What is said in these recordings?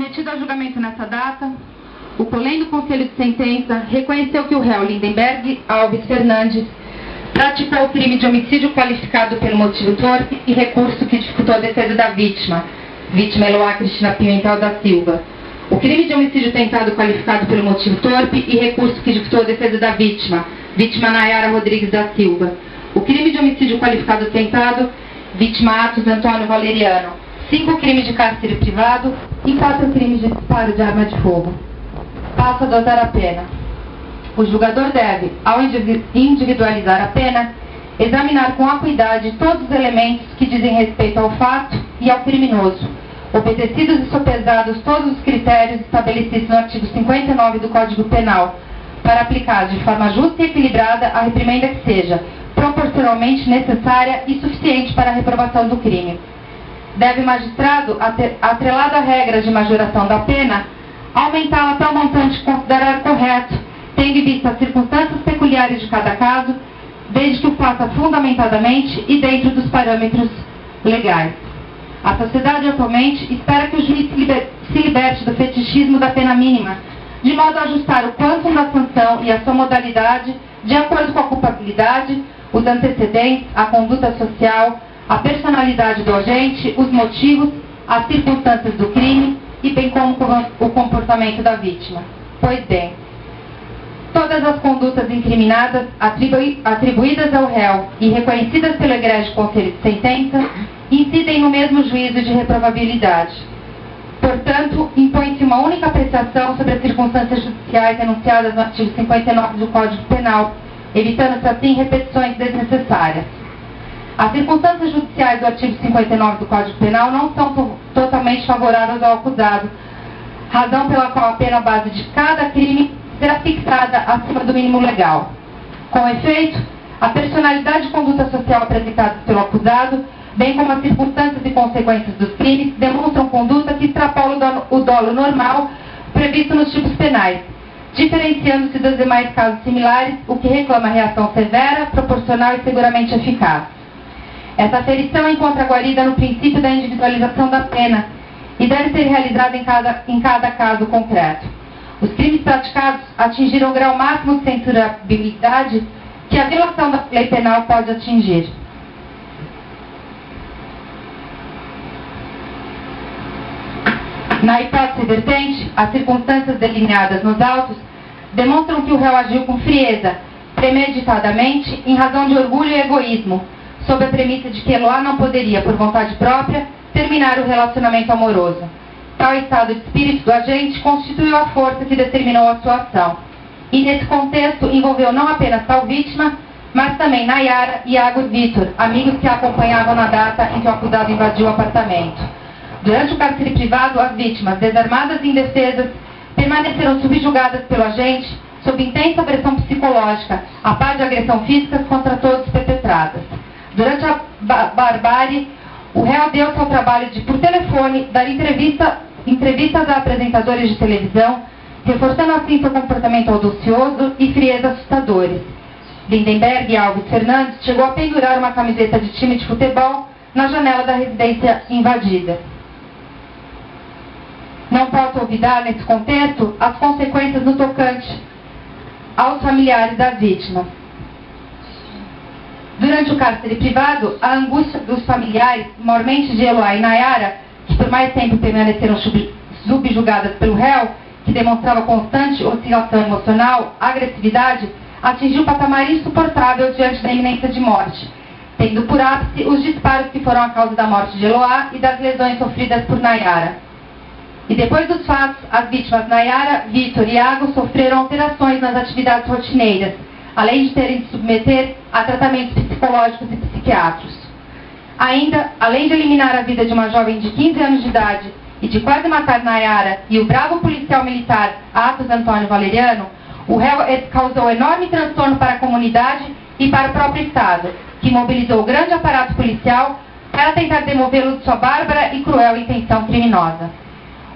Submetido a julgamento nessa data, o colendo Conselho de Sentença reconheceu que o réu Lindenberg Alves Fernandes praticou o crime de homicídio qualificado pelo motivo torpe e recurso que dificultou a defesa da vítima Eloá Cristina Pimentel da Silva. O crime de homicídio tentado qualificado pelo motivo torpe e recurso que dificultou a defesa da vítima Nayara Rodrigues da Silva. O crime de homicídio qualificado tentado, vítima Atos Antônio Valeriano. 5 crimes de cárcere privado e 4 crimes de disparo de arma de fogo. Passa a dosar a pena. O julgador deve, ao individualizar a pena, examinar com acuidade todos os elementos que dizem respeito ao fato e ao criminoso, obedecidos e sopesados todos os critérios estabelecidos no artigo 59 do Código Penal, para aplicar de forma justa e equilibrada a reprimenda que seja proporcionalmente necessária e suficiente para a reprovação do crime. Deve o magistrado, atrelado à regra de majoração da pena, aumentá-la até o montante que considerar correto, tendo em vista as circunstâncias peculiares de cada caso, desde que o faça fundamentadamente e dentro dos parâmetros legais. A sociedade atualmente espera que o juiz se liberte do fetichismo da pena mínima, de modo a ajustar o quantum da sanção e a sua modalidade de acordo com a culpabilidade, os antecedentes, a conduta social, a personalidade do agente, os motivos, as circunstâncias do crime e bem como o comportamento da vítima. Pois bem, todas as condutas incriminadas atribuídas ao réu e reconhecidas pelo egrégio Conselho de Sentença incidem no mesmo juízo de reprovabilidade. Portanto, impõe-se uma única apreciação sobre as circunstâncias judiciais enunciadas no artigo 59 do Código Penal, evitando-se assim repetições desnecessárias. As circunstâncias judiciais do artigo 59 do Código Penal não são totalmente favoráveis ao acusado, razão pela qual a pena base de cada crime será fixada acima do mínimo legal. Com efeito, a personalidade e conduta social apresentadas pelo acusado, bem como as circunstâncias e consequências dos crimes, demonstram conduta que extrapola o dolo normal previsto nos tipos penais, diferenciando-se dos demais casos similares, o que reclama reação severa, proporcional e seguramente eficaz. Essa aferição encontra guarida no princípio da individualização da pena e deve ser realizada em cada caso concreto. Os crimes praticados atingiram o grau máximo de censurabilidade que a violação da lei penal pode atingir. Na hipótese vertente, as circunstâncias delineadas nos autos demonstram que o réu agiu com frieza, premeditadamente, em razão de orgulho e egoísmo, sob a premissa de que Eloá não poderia, por vontade própria, terminar o relacionamento amoroso. Tal estado de espírito do agente constituiu a força que determinou a sua ação. E, nesse contexto, envolveu não apenas tal vítima, mas também Nayara, Iago e Vitor, amigos que a acompanhavam na data em que o acusado invadiu o apartamento. Durante o cárcere privado, as vítimas, desarmadas e indefesas, permaneceram subjugadas pelo agente sob intensa pressão psicológica, a par de agressão física contra todos perpetradas. Durante a barbárie, o réu deu-se ao trabalho de, por telefone, dar entrevistas a apresentadores de televisão, reforçando assim seu comportamento audacioso e frieza assustadores. Lindenberg Alves Fernandes chegou a pendurar uma camiseta de time de futebol na janela da residência invadida. Não posso olvidar, nesse contexto, as consequências no tocante aos familiares das vítimas. Durante o cárcere privado, a angústia dos familiares, mormente de Eloá e Nayara, que por mais tempo permaneceram subjugadas pelo réu, que demonstrava constante oscilação emocional, agressividade, atingiu um patamar insuportável diante da iminência de morte, tendo por ápice os disparos que foram a causa da morte de Eloá e das lesões sofridas por Nayara. E depois dos fatos, as vítimas Nayara, Vitor e Iago sofreram alterações nas atividades rotineiras, além de terem de submeter a tratamentos psicológicos e psiquiátricos. Ainda, além de eliminar a vida de uma jovem de 15 anos de idade e de quase matar Nayara e o bravo policial militar Atos Antônio Valeriano, o réu causou enorme transtorno para a comunidade e para o próprio Estado, que mobilizou o grande aparato policial para tentar demovê-lo de sua bárbara e cruel intenção criminosa.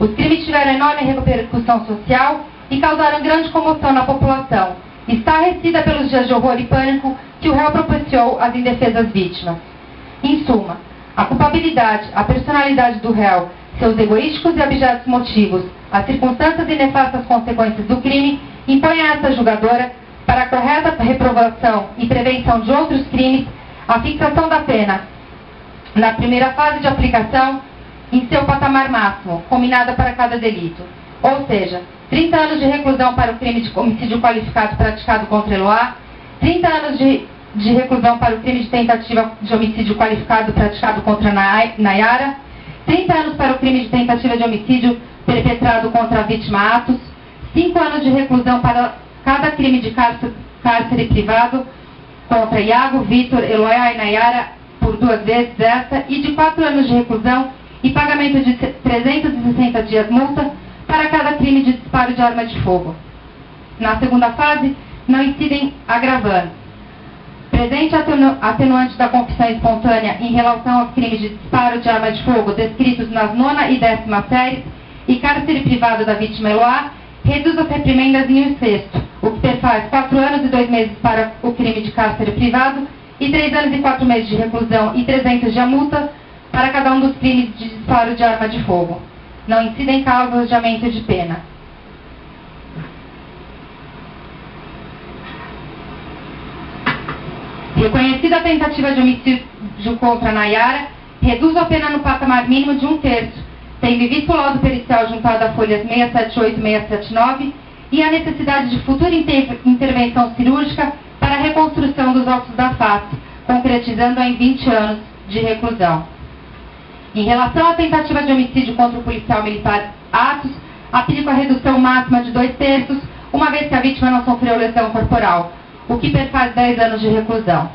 Os crimes tiveram enorme repercussão social e causaram grande comoção na população, estarrecida pelos dias de horror e pânico que o réu propiciou às indefesas vítimas. Em suma, a culpabilidade, a personalidade do réu seus egoísticos e objetos motivos, as circunstâncias e nefastas consequências do crime, impõe a essa julgadora, para a correta reprovação e prevenção de outros crimes, a fixação da pena, na primeira fase de aplicação, em seu patamar máximo, combinada para cada delito. Ou seja, 30 anos de reclusão para o crime de homicídio qualificado praticado contra Eloá, 30 anos de reclusão para o crime de tentativa de homicídio qualificado praticado contra Nayara, 30 anos para o crime de tentativa de homicídio perpetrado contra a vítima Atos, 5 anos de reclusão para cada crime de cárcere privado contra Iago, Vitor, Eloá e Nayara, por 2 vezes essa, e de 4 anos de reclusão e pagamento de 360 dias multa para cada crime de disparo de arma de fogo. Na segunda fase, não incidem agravantes. Presente atenuante da confissão espontânea em relação aos crimes de disparo de arma de fogo descritos nas 9ª e 10ª séries e cárcere privado da vítima Eloá, reduz as reprimendas em 1/6, o que perfaz 4 anos e 2 meses para o crime de cárcere privado e 3 anos e 4 meses de reclusão e 300 de multa para cada um dos crimes de disparo de arma de fogo. Não incidem causas de aumento de pena. Reconhecida a tentativa de homicídio contra Nayara, reduz a pena no patamar mínimo de 1/3, tendo em vista o laudo pericial juntado a folhas 678 e 679 e a necessidade de futura intervenção cirúrgica para a reconstrução dos ossos da face, concretizando-a em 20 anos de reclusão. Em relação à tentativa de homicídio contra o policial militar Atos, aplica a redução máxima de 2/3, uma vez que a vítima não sofreu lesão corporal, o que perfaz 10 anos de reclusão.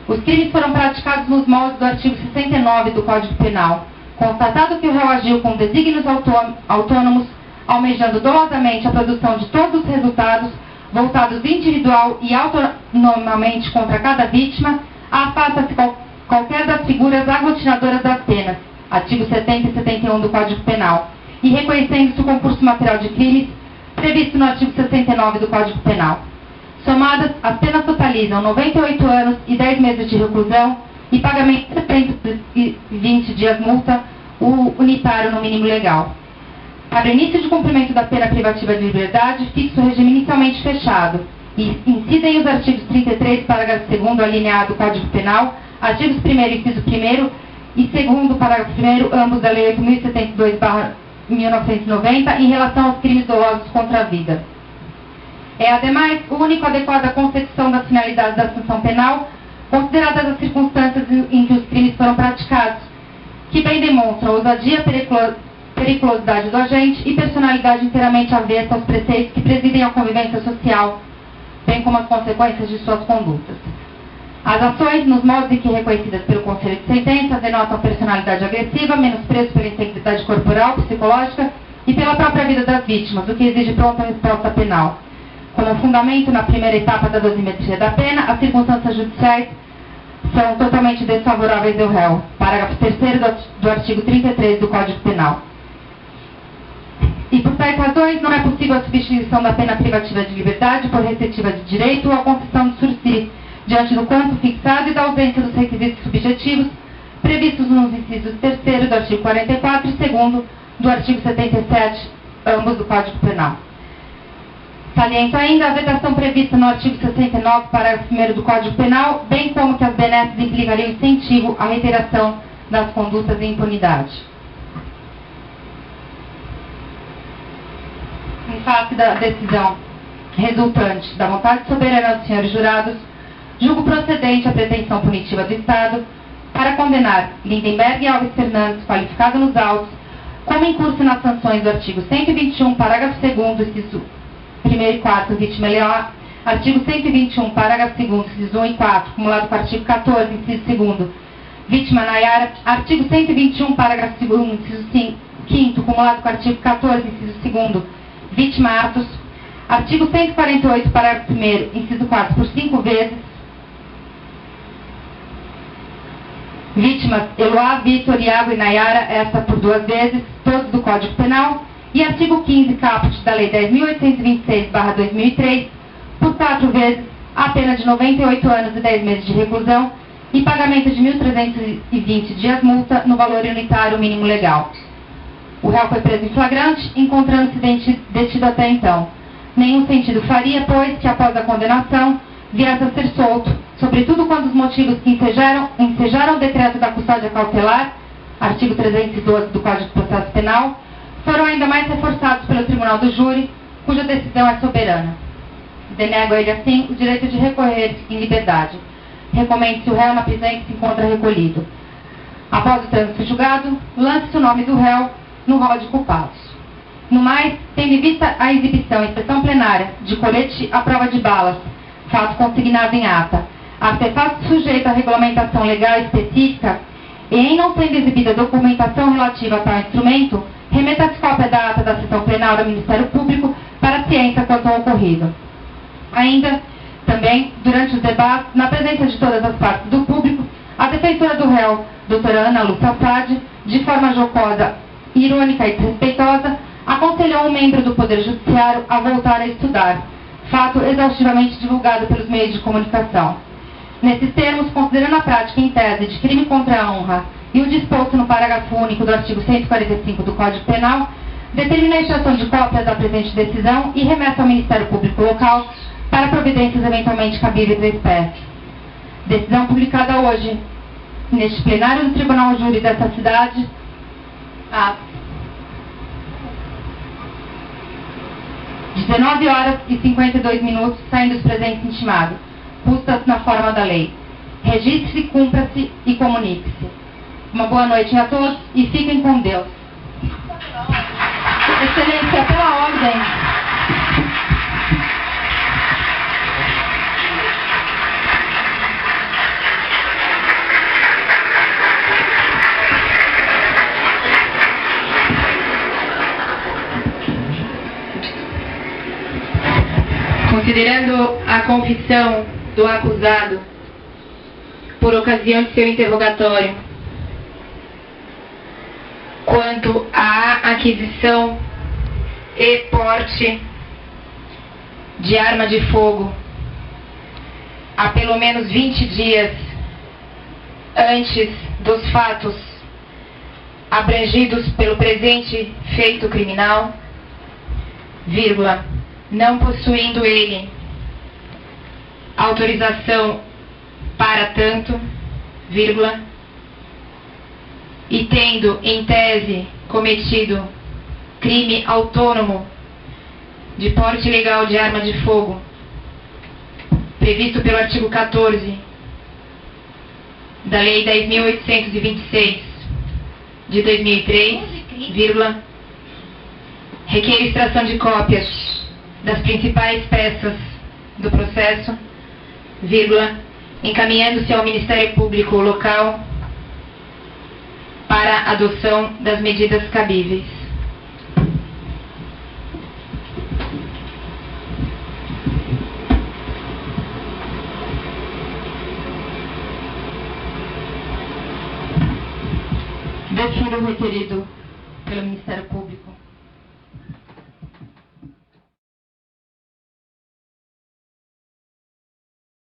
Os crimes foram praticados nos moldes do artigo 69 do Código Penal. Constatado que o réu agiu com desígnios autônomos, almejando dolosamente a produção de todos os resultados, voltados individual e autonomamente contra cada vítima, afasta-se qualquer das figuras aglutinadoras das penas, artigos 70 e 71 do Código Penal, e reconhecendo-se o concurso material de crimes previsto no artigo 69 do Código Penal. Somadas, as penas totalizam 98 anos e 10 meses de reclusão e pagamento de 320 dias multa, o unitário no mínimo legal. Para o início de cumprimento da pena privativa de liberdade, fixa o regime inicialmente fechado e incidem os artigos 33, parágrafo 2º, alineado do Código Penal, artigos 1º, inciso 1º e 2º, parágrafo 1º, ambos da Lei 8.072/1990, em relação aos crimes dolosos contra a vida. É, ademais, o único adequado à concepção das finalidades da sanção penal, consideradas as circunstâncias em que os crimes foram praticados, que bem demonstram ousadia, periculosidade do agente e personalidade inteiramente avessa aos preceitos que presidem a convivência social, bem como as consequências de suas condutas. As ações, nos modos em que reconhecidas pelo Conselho de Sentença, denotam personalidade agressiva, menosprezo pela integridade corporal, psicológica e pela própria vida das vítimas, o que exige pronta resposta penal. Como fundamento, na primeira etapa da dosimetria da pena, as circunstâncias judiciais são totalmente desfavoráveis ao réu. Parágrafo 3º do artigo 33 do Código Penal. E por tais razões, não é possível a substituição da pena privativa de liberdade por restritiva de direito ou a concessão de sursi, diante do quanto fixado e da ausência dos requisitos subjetivos previstos nos incisos 3º do artigo 44 e 2º do artigo 77, ambos do Código Penal. Saliento ainda a vedação prevista no artigo 69, parágrafo 1º do Código Penal, bem como que as benesses implicariam incentivo à reiteração das condutas de impunidade. Em face da decisão resultante da vontade soberana dos senhores jurados, julgo procedente a pretensão punitiva do Estado para condenar Lindenberg e Alves Fernandes, qualificado nos autos, como incurso nas sanções do artigo 121, parágrafo 2º, inciso 1º e 4, vítima Eloá, artigo 121, parágrafo 2º, inciso 1 e 4, acumulado com o artigo 14, inciso 2º, vítima Nayara, artigo 121, parágrafo 2º, inciso 5º, acumulado com o artigo 14, inciso 2º, vítima Atos, artigo 148, parágrafo 1º, inciso 4, por 5 vezes, vítimas Eloá, Vitor, Iago e Nayara, esta por 2 vezes, todos do Código Penal, e artigo 15, caput da Lei 10.826/2003, por 4 vezes, a pena de 98 anos e 10 meses de reclusão e pagamento de 1.320 dias multa no valor unitário mínimo legal. O réu foi preso em flagrante, encontrando-se detido até então. Nenhum sentido faria, pois, que após a condenação viesse a ser solto, sobretudo quando os motivos que ensejaram o decreto da custódia cautelar, artigo 312 do Código de Processo Penal, foram ainda mais reforçados pelo Tribunal do Júri, cuja decisão é soberana. Denego a ele, assim, o direito de recorrer em liberdade. Recomende-se o réu na prisão em que se encontra recolhido. Após o trânsito julgado, lance-se o nome do réu no rol de culpados. No mais, tendo em vista a exibição em sessão plenária de colete à prova de balas, fato consignado em ata, artefato sujeito à regulamentação legal específica, e em não sendo exibida documentação relativa a tal instrumento, remeta-se cópia da ata da sessão plenária ao Ministério Público para a ciência quanto ao ocorrido. Ainda, também, durante os debates, na presença de todas as partes do público, a defensora do réu, doutora Ana Lúcia Frade, de forma jocosa, irônica e respeitosa, aconselhou um membro do Poder Judiciário a voltar a estudar, fato exaustivamente divulgado pelos meios de comunicação. Nesses termos, considerando a prática em tese de crime contra a honra e o disposto no parágrafo único do artigo 145 do Código Penal, determina a extração de cópias da presente decisão e remessa ao Ministério Público Local para providências eventualmente cabíveis da espécie. Decisão publicada hoje, neste plenário do Tribunal Júri desta cidade, às 19 horas e 52 minutos, saindo os presentes intimados, custas na forma da lei. Registre-se, cumpra-se e comunique-se. Uma boa noite a todos e fiquem com Deus. Excelência, pela ordem. Considerando a confissão do acusado por ocasião de seu interrogatório quanto à aquisição e porte de arma de fogo há pelo menos 20 dias antes dos fatos abrangidos pelo presente feito criminal, vírgula, não possuindo ele autorização para tanto, vírgula, e tendo em tese cometido crime autônomo de porte ilegal de arma de fogo, previsto pelo artigo 14 da Lei 10.826 de 2003, vírgula, requer extração de cópias das principais peças do processo, vírgula, encaminhando-se ao Ministério Público Local para a adoção das medidas cabíveis. Defiro o requerido pelo Ministério Público.